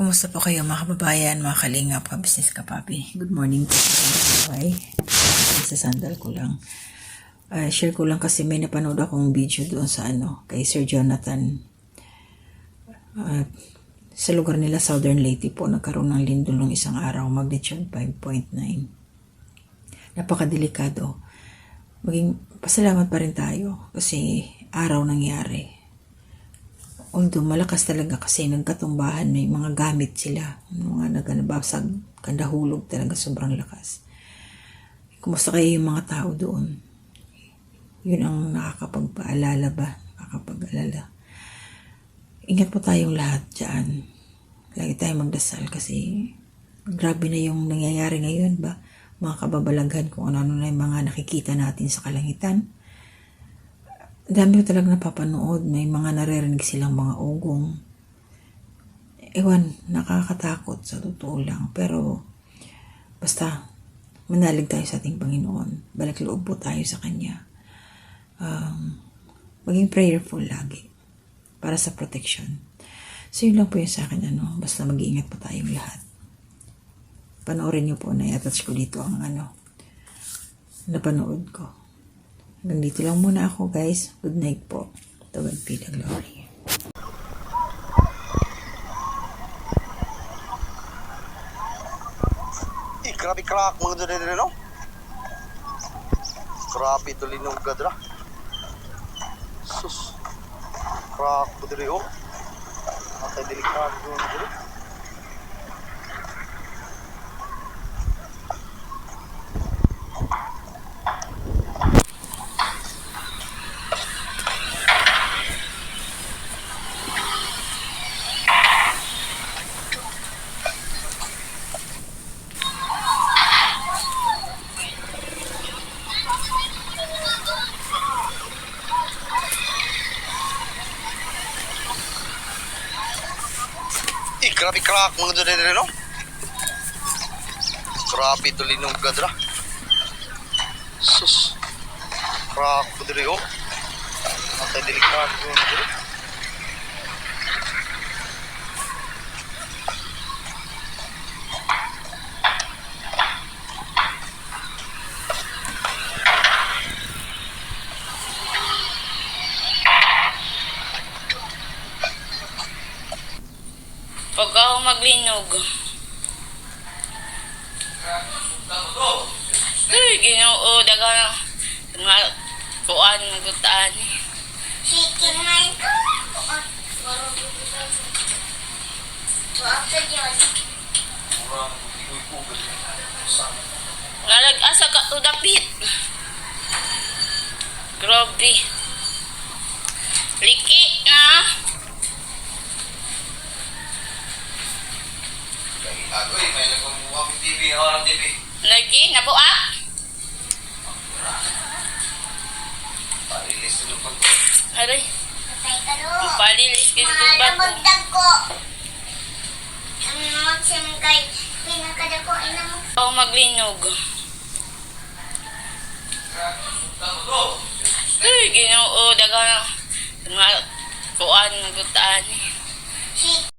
Kumusta po kayo mga kababayan, mga kalingap, ka-business kapapi? Good morning po sa buhay. Sa sandal ko lang. Share ko lang kasi may napanood akong video doon sa kay Sir Jonathan. Sa lugar nila, Southern Leyte po, nagkaroon ng lindol ng isang araw, magnitude 5.9. Napakadelikado. Maging pasalamat pa rin tayo kasi araw nangyari. Although malakas talaga kasi nagkatumbahan, may mga gamit sila, mga naganabasag, kandahulog talaga, sobrang lakas. Kumusta kayo yung mga tao doon? Yun ang nakakapagpaalala ba? Nakakapag-alala. Ingat po tayong lahat dyan. Lagi tayong magdasal kasi grabe na yung nangyayari ngayon ba? Mga kababalaghan kung ano na yung mga nakikita natin sa kalangitan. Dami ko talaga napapanood. May mga naririnig silang mga ugong. Ewan, nakakatakot sa totoo lang. Pero, basta, manalig tayo sa ating Panginoon. Balik loob po tayo sa Kanya. Maging prayerful lagi. Para sa protection. So, yun lang po yung sa akin. Basta mag-iingat po tayong lahat. Panoorin niyo po na i-attach ko dito ang napanood ko. Hanggang dito lang muna ako, guys. Good night po. To God be the glory. Grabe crack mga dito no? Grabe ito linog ka dra. Sus. Crack po dito oh. Matay delikado dito. Grabe crack mga dito no? Grabe ito linog ka dra. Sus. Crack po dito oh. Matay delikado dito. Pag ako maglinog. Ay, Ginoo, daga nga kuan gutaan. Chicken man ko. Nalag-asa ka to dapit. Grabe. Liki na. Agoy, may nagmumuha ng TV, orang TV. Lagi, nabuak. Palilis nyo pag Aray, Patay ka do. palilis ka dito Mahal ba? na magdag ko. Magsimgay. Pinakada ko ina mo. Ako maglinog. Ay, Ginoo, daga nga kuan gutaan. Chicken